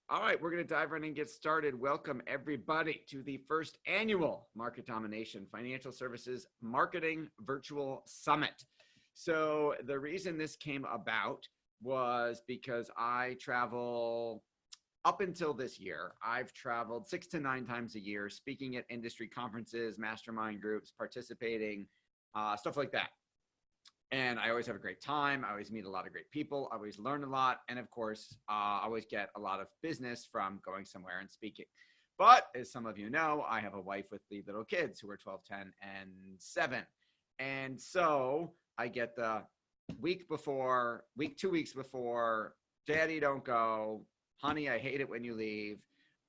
All right, we're going to dive right in and get started. Welcome, everybody, to the first annual Market Domination Financial Services Marketing Virtual Summit. So the reason this came about was because I travel up until this year. I've traveled 6 to 9 times a year, speaking at industry conferences, mastermind groups, participating, stuff like that. And I always have a great time. I always meet a lot of great people. I always learn a lot. And of course, I always get a lot of business from going somewhere and speaking. But as some of you know, I have a wife with 3 little kids who are 12, 10, and 7. And so I get the 2 weeks before, Daddy, don't go. Honey, I hate it when you leave.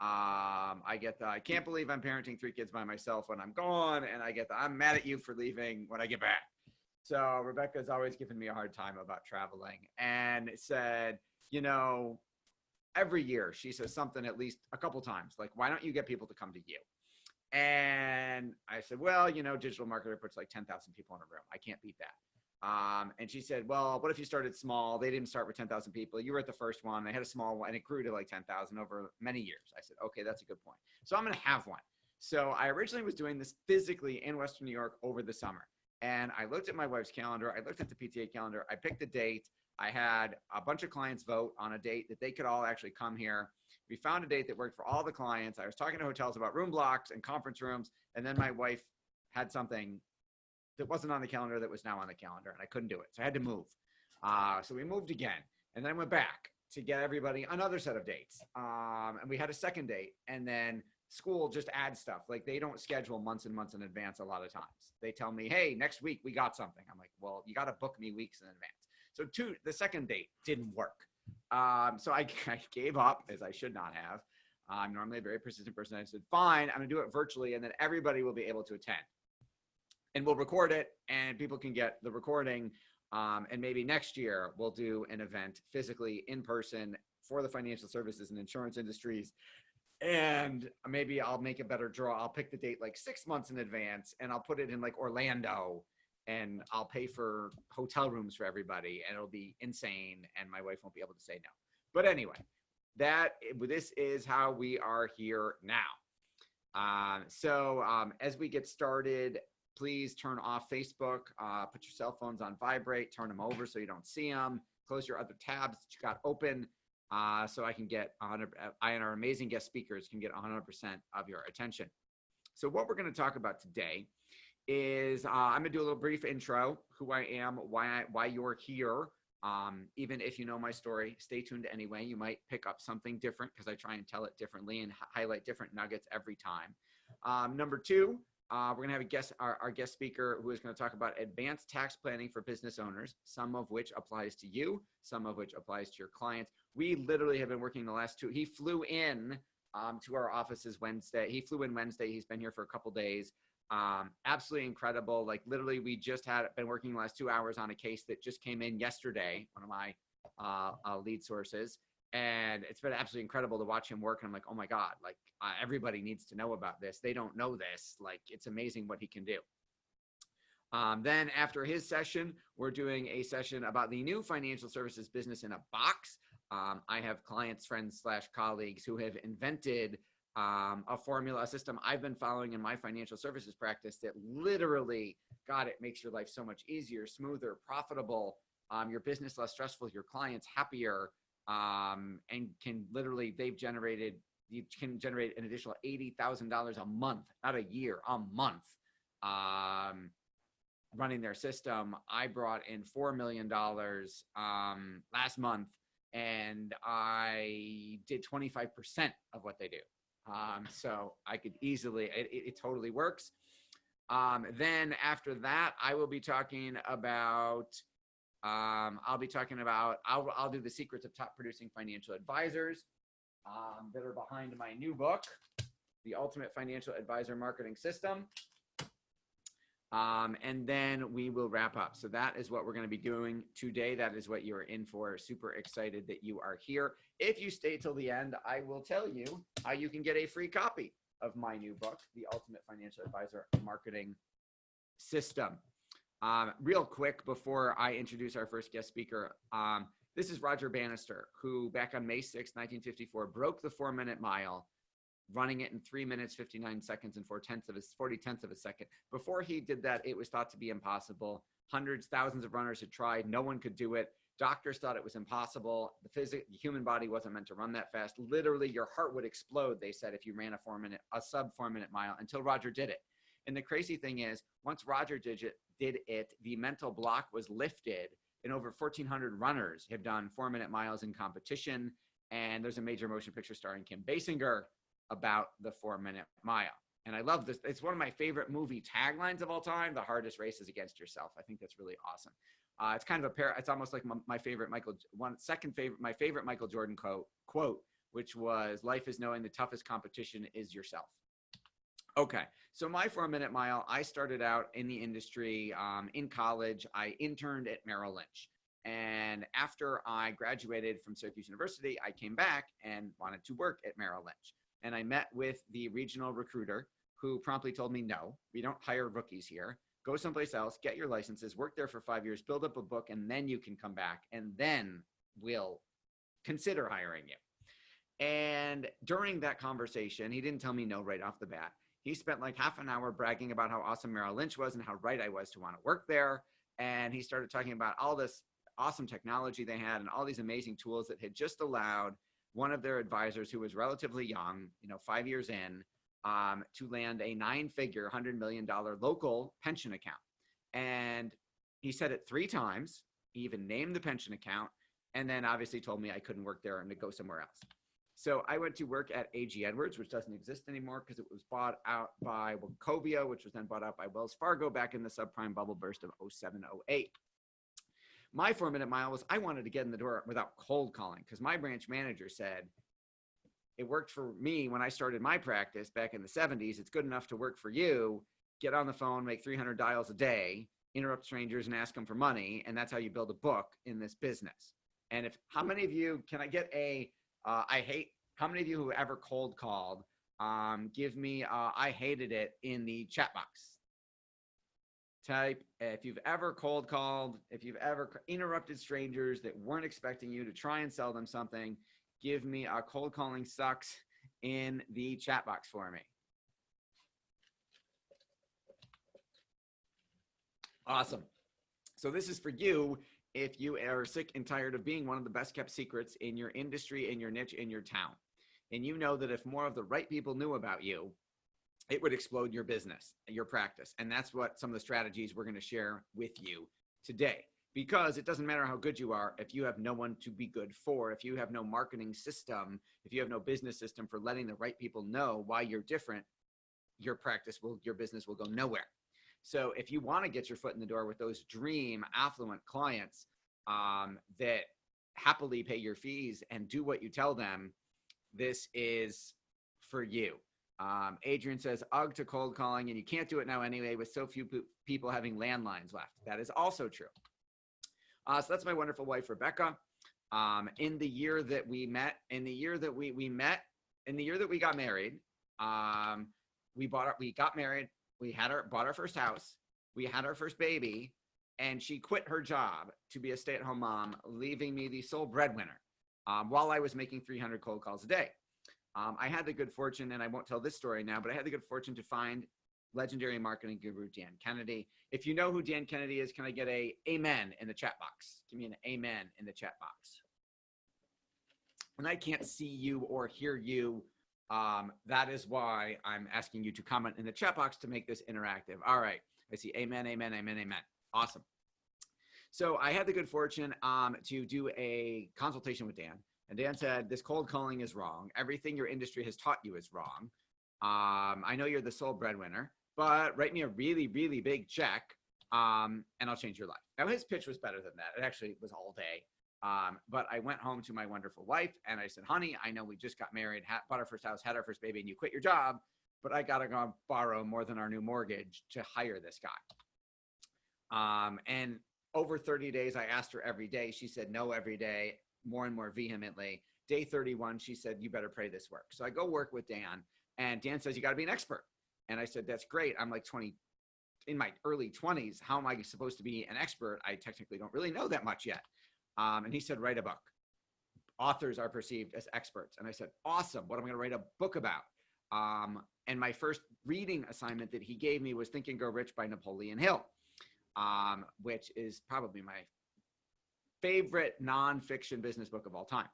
I get the, I can't believe I'm parenting 3 kids by myself when I'm gone. And I get the, I'm mad at you for leaving when I get back. So Rebecca's always given me a hard time about traveling and said, you know, every year she says something at least a couple times, like, why don't you get people to come to you? And I said, well, you know, digital marketer puts like 10,000 people in a room. I can't beat that. And she said, well, what if you started small? They didn't start with 10,000 people. You were at the first one. They had a small one and it grew to like 10,000 over many years. I said, okay, that's a good point. So I'm going to have one. So I originally was doing this physically in Western New York over the summer. And I looked at my wife's calendar. I looked at the PTA calendar. I picked a date. I had a bunch of clients vote on a date that they could all actually come here. We found a date that worked for all the clients. I was talking to hotels about room blocks and conference rooms. And then my wife had something that wasn't on the calendar that was now on the calendar. And I couldn't do it. So I had to move. So we moved again. And then I went back to get everybody another set of dates. And we had a second date. And then school just adds stuff. Like they don't schedule months and months in advance a lot of times. They tell me, hey, next week we got something. I'm like, well, you got to book me weeks in advance. So the second date didn't work. So I gave up, as I should not have. I'm normally a very persistent person. I said, fine, I'm going to do it virtually, and then everybody will be able to attend. And we'll record it, and people can get the recording. And maybe next year we'll do an event physically in person for the financial services and insurance industries. And maybe I'll make a better draw. I'll pick the date like 6 months in advance and I'll put it in like Orlando and I'll pay for hotel rooms for everybody and it'll be insane and my wife won't be able to say no. But anyway, this is how we are here now. So as we get started, please turn off Facebook, put your cell phones on vibrate, turn them over so you don't see them, close your other tabs that you got open. So I can get 100, I and our amazing guest speakers can get 100% of your attention. So what we're going to talk about today is I'm going to do a little brief intro, who I am, why you're here. Even if you know my story, stay tuned anyway. You might pick up something different because I try and tell it differently and highlight different nuggets every time. Number 2, we're going to have our guest speaker who is going to talk about advanced tax planning for business owners, some of which applies to you, some of which applies to your clients. We literally have been working the last 2. He flew in to our offices Wednesday. He flew in Wednesday. He's been here for a couple days. Absolutely incredible. Like literally, we just been working the last 2 hours on a case that just came in yesterday, one of my lead sources. And it's been absolutely incredible to watch him work. And I'm like, oh my God, like everybody needs to know about this. They don't know this. Like it's amazing what he can do. Then after his session, we're doing a session about the new financial services business in a box. I have clients, friends, / colleagues who have invented a formula, a system I've been following in my financial services practice that literally, God, it makes your life so much easier, smoother, profitable, your business less stressful, your clients happier, and can literally, you can generate an additional $80,000 a month, not a year, a month, running their system. I brought in $4 million last month, and I did 25% of what they do. So I could easily, it totally works. Then after that, I will be talking about, I'll do the secrets of top producing financial advisors that are behind my new book, The Ultimate Financial Advisor Marketing System. And then we will wrap up. So that is what we're going to be doing today. That is what you're in for. Super excited that you are here. If you stay till the end, I will tell you how you can get a free copy of my new book, The Ultimate Financial Advisor Marketing System. Real quick before I introduce our first guest speaker, This is Roger Bannister, who back on May 6, 1954, broke the 4-minute mile, running it in 3 minutes, 59 seconds, and 40 tenths of a second. Before he did that, it was thought to be impossible. Hundreds, thousands of runners had tried. No one could do it. Doctors thought it was impossible. The human body wasn't meant to run that fast. Literally, your heart would explode, they said, if you ran a sub 4-minute mile, until Roger did it. And the crazy thing is, once Roger did it, the mental block was lifted, and over 1,400 runners have done 4-minute miles in competition. And there's a major motion picture starring Kim Basinger about the 4-minute mile. And I love this. It's one of my favorite movie taglines of all time. The hardest race is against yourself. I think that's really awesome. It's kind of it's almost like my favorite my favorite Michael Jordan quote, which was, life is knowing the toughest competition is yourself. Okay. So my 4-minute mile, I started out in the industry, in college. I interned at Merrill Lynch. And after I graduated from Syracuse University, I came back and wanted to work at Merrill Lynch. And I met with the regional recruiter, who promptly told me, no, we don't hire rookies here. Go someplace else, get your licenses, work there for 5 years, build up a book, and then you can come back, and then we'll consider hiring you. And during that conversation, he didn't tell me no right off the bat. He spent like half an hour bragging about how awesome Merrill Lynch was and how right I was to want to work there. And he started talking about all this awesome technology they had and all these amazing tools that had just allowed one of their advisors, who was relatively young, 5 years in, to land a 9-figure, $100 million local pension account. And he said it 3 times. He even named the pension account, and then obviously told me I couldn't work there and to go somewhere else. So I went to work at A.G. Edwards, which doesn't exist anymore because it was bought out by Wachovia, which was then bought out by Wells Fargo back in the subprime bubble burst of 07, 08. My 4-minute mile was, I wanted to get in the door without cold calling, because my branch manager said, it worked for me when I started my practice back in the 70s. It's good enough to work for you. Get on the phone, make 300 dials a day, interrupt strangers and ask them for money. And that's how you build a book in this business. And how many of you, can I get how many of you who ever cold called, give me, I hated it in the chat box. Type, if you've ever cold called, if you've ever interrupted strangers that weren't expecting you to try and sell them something, give me a cold calling sucks in the chat box for me. Awesome. So this is for you if you are sick and tired of being one of the best kept secrets in your industry, in your niche, in your town. And you know that if more of the right people knew about you, it would explode your business, your practice. And that's what some of the strategies we're going to share with you today. Because it doesn't matter how good you are if you have no one to be good for, if you have no marketing system, if you have no business system for letting the right people know why you're different, your business will go nowhere. So if you want to get your foot in the door with those dream affluent clients that happily pay your fees and do what you tell them, this is for you. Adrian says, ugh to cold calling, and you can't do it now anyway with so few people having landlines left. That is also true. So that's my wonderful wife, Rebecca. In the year that we met, in the year that we got married, we got married, bought our first house, we had our first baby, and she quit her job to be a stay-at-home mom, leaving me the sole breadwinner, while I was making 300 cold calls a day. I had the good fortune, and I won't tell this story now, but I had the good fortune to find legendary marketing guru Dan Kennedy. If you know who Dan Kennedy is, can I get a amen in the chat box? Give me an amen in the chat box. And I can't see you or hear you. That is why I'm asking you to comment in the chat box to make this interactive. All right. I see amen, amen, amen, amen. Awesome. So I had the good fortune to do a consultation with Dan. And Dan said, this cold calling is wrong. Everything your industry has taught you is wrong. I know you're the sole breadwinner, but write me a really, really big check, and I'll change your life. Now, his pitch was better than that. It actually was all day. But I went home to my wonderful wife, and I said, honey, I know we just got married, bought our first house, had our first baby, and you quit your job, but I got to go borrow more than our new mortgage to hire this guy. And over 30 days, I asked her every day. She said no every day, more and more vehemently. Day 31, she said, you better pray this work. So I go work with Dan, and Dan says, you got to be an expert. And I said, that's great. I'm like 20, in my early 20s. How am I supposed to be an expert? I technically don't really know that much yet. And he said, write a book. Authors are perceived as experts. And I said, awesome. What am I going to write a book about? And my first reading assignment that he gave me was Think and Grow Rich by Napoleon Hill, which is probably my favorite nonfiction business book of all time.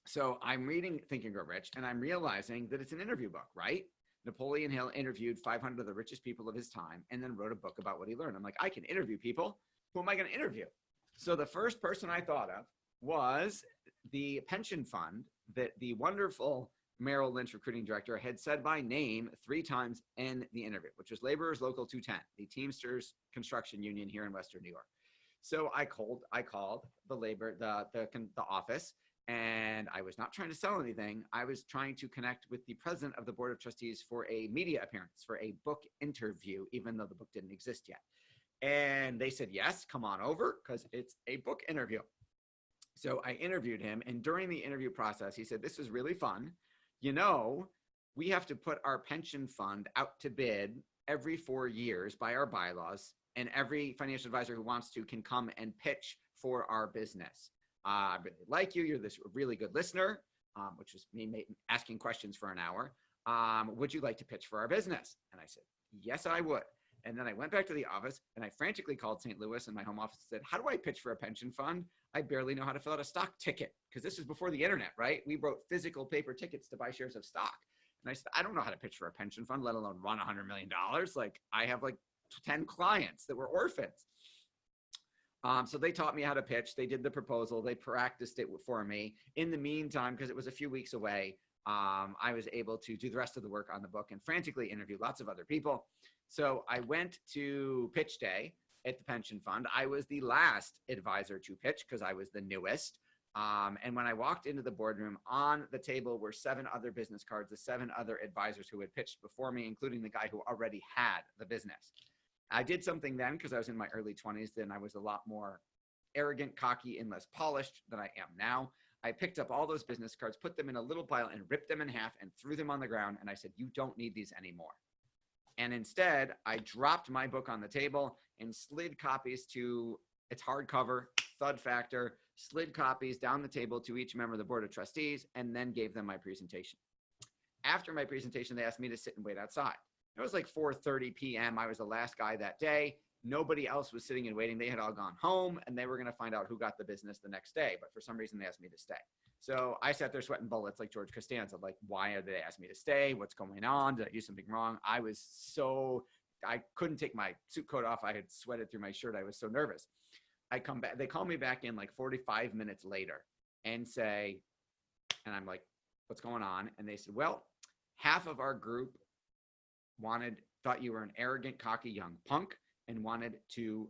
So I'm reading Think and Grow Rich, and I'm realizing that it's an interview book, right? Napoleon Hill interviewed 500 of the richest people of his time and then wrote a book about what he learned. I'm like, I can interview people. Who am I going to interview? So the first person I thought of was the pension fund that the wonderful Merrill Lynch recruiting director had said by name 3 times in the interview, which was Laborers Local 210, the Teamsters Construction Union here in Western New York. So I called the office, and I was not trying to sell anything. I was trying to connect with the president of the board of trustees for a media appearance, for a book interview, even though the book didn't exist yet. And they said, yes, come on over, because it's a book interview. So I interviewed him, and during the interview process, he said, this is really fun. You know, we have to put our pension fund out to bid every 4 years by our bylaws, and every financial advisor who wants to can come and pitch for our business. I really like you. You're this really good listener, which was me asking questions for an hour. Would you like to pitch for our business? And I said, yes, I would. And then I went back to the office, and I frantically called St. Louis in my home office and said, how do I pitch for a pension fund? I barely know how to fill out a stock ticket, because this was before the internet, right? We wrote physical paper tickets to buy shares of stock. And I said, I don't know how to pitch for a pension fund, let alone run $100 million. Like, I have like 10 clients that were orphans. So they taught me how to pitch. They did the proposal. They practiced it for me. In the meantime, because it was a few weeks away, I was able to do the rest of the work on the book and frantically interview lots of other people. So I went to pitch day at the pension fund. I was the last advisor to pitch because I was the newest. And when I walked into the boardroom, on the table were 7 other business cards, the 7 other advisors who had pitched before me, including the guy who already had the business. I did something then, because I was in my early 20s, then I was a lot more arrogant, cocky, and less polished than I am now. I picked up all those business cards, put them in a little pile, and ripped them in half and threw them on the ground. And I said, you don't need these anymore. And instead, I dropped my book on the table and slid copies to its hardcover, Thud Factor, slid copies down the table to each member of the board of trustees, and then gave them my presentation. After my presentation, they asked me to sit and wait outside. It was like 4:30 p.m. I was the last guy that day. Nobody else was sitting and waiting. They had all gone home, and they were going to find out who got the business the next day. But for some reason, they asked me to stay. So I sat there sweating bullets like George Costanza. Like, why did they ask me to stay? What's going on? Did I do something wrong? I couldn't take my suit coat off. I had sweated through my shirt. I was so nervous. I come back. They call me back in like 45 minutes later and say, and I'm like, what's going on? And they said, well, half of our group thought you were an arrogant, cocky young punk and wanted to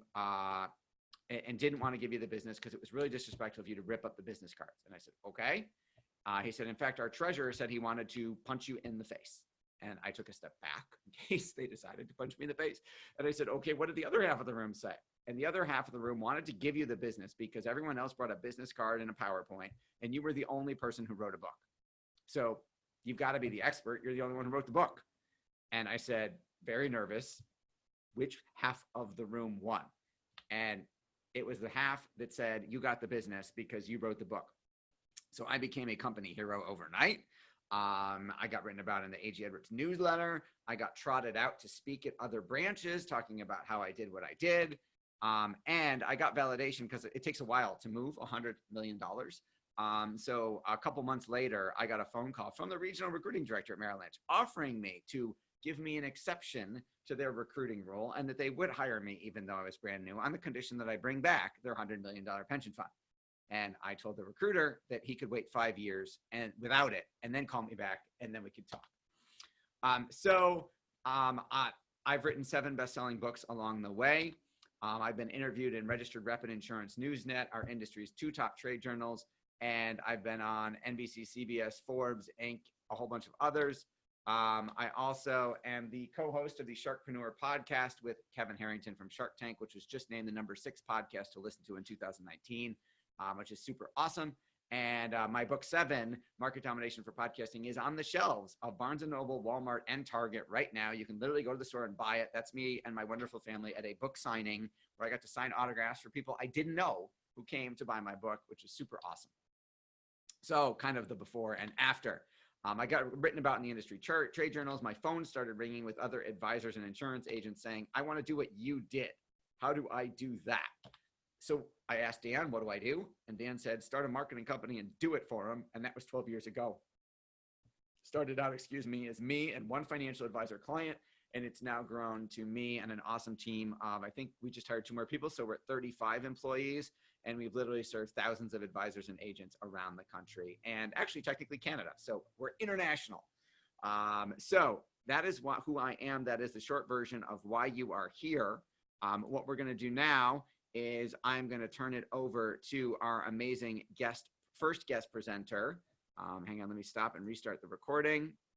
and didn't want to give you the business because it was really disrespectful of you to rip up the business cards. And I said, okay. He said, in fact, our treasurer said he wanted to punch you in the face. And I took a step back in case they decided to punch me in the face. And I said, okay, what did the other half of the room say? And the other half of the room wanted to give you the business because everyone else brought a business card and a PowerPoint, and you were the only person who wrote a book. So you've got to be the expert. You're the only one who wrote the book. And I said, very nervous, which half of the room won? And it was the half that said, you got the business because you wrote the book. So I became a company hero overnight. I got written about in the A.G. Edwards newsletter. I got trotted out to speak at other branches talking about how I did what I did. And I got validation because it takes a while to move $100 million. So a couple months later, I got a phone call from the regional recruiting director at Merrill Lynch offering me to give me an exception to their recruiting role and that they would hire me even though I was brand new on the condition that I bring back their $100 million pension fund. And I told the recruiter that he could wait 5 years and without it and then call me back and then we could talk. I've written 7 best-selling books along the way. I've been interviewed in Registered Rep and Insurance Newsnet, our industry's 2 top trade journals, and I've been on NBC, CBS, Forbes, Inc., a whole bunch of others. I also am the co-host of the Sharkpreneur podcast with Kevin Harrington from Shark Tank, which was just named the #6 podcast to listen to in 2019, which is super awesome. And my book 7, Market Domination for Podcasting, is on the shelves of Barnes & Noble, Walmart, and Target right now. You can literally go to the store and buy it. That's me and my wonderful family at a book signing where I got to sign autographs for people I didn't know who came to buy my book, which was super awesome. So kind of the before and after. I got written about in the industry trade journals. My phone started ringing with other advisors and insurance agents saying, I want to do what you did. How do I do that? So I asked Dan, what do I do? And Dan said, start a marketing company and do it for him. And that was 12 years ago. Started out, as me and one financial advisor client. And it's now grown to me and an awesome team of, I think we just hired 2 more people. So we're at 35 employees, and we've literally served thousands of advisors and agents around the country, and actually technically Canada. So we're international. So that is who I am. That is the short version of why you are here. What we're going to do now is I'm going to turn it over to our amazing first guest presenter. Hang on, let me stop and restart the recording.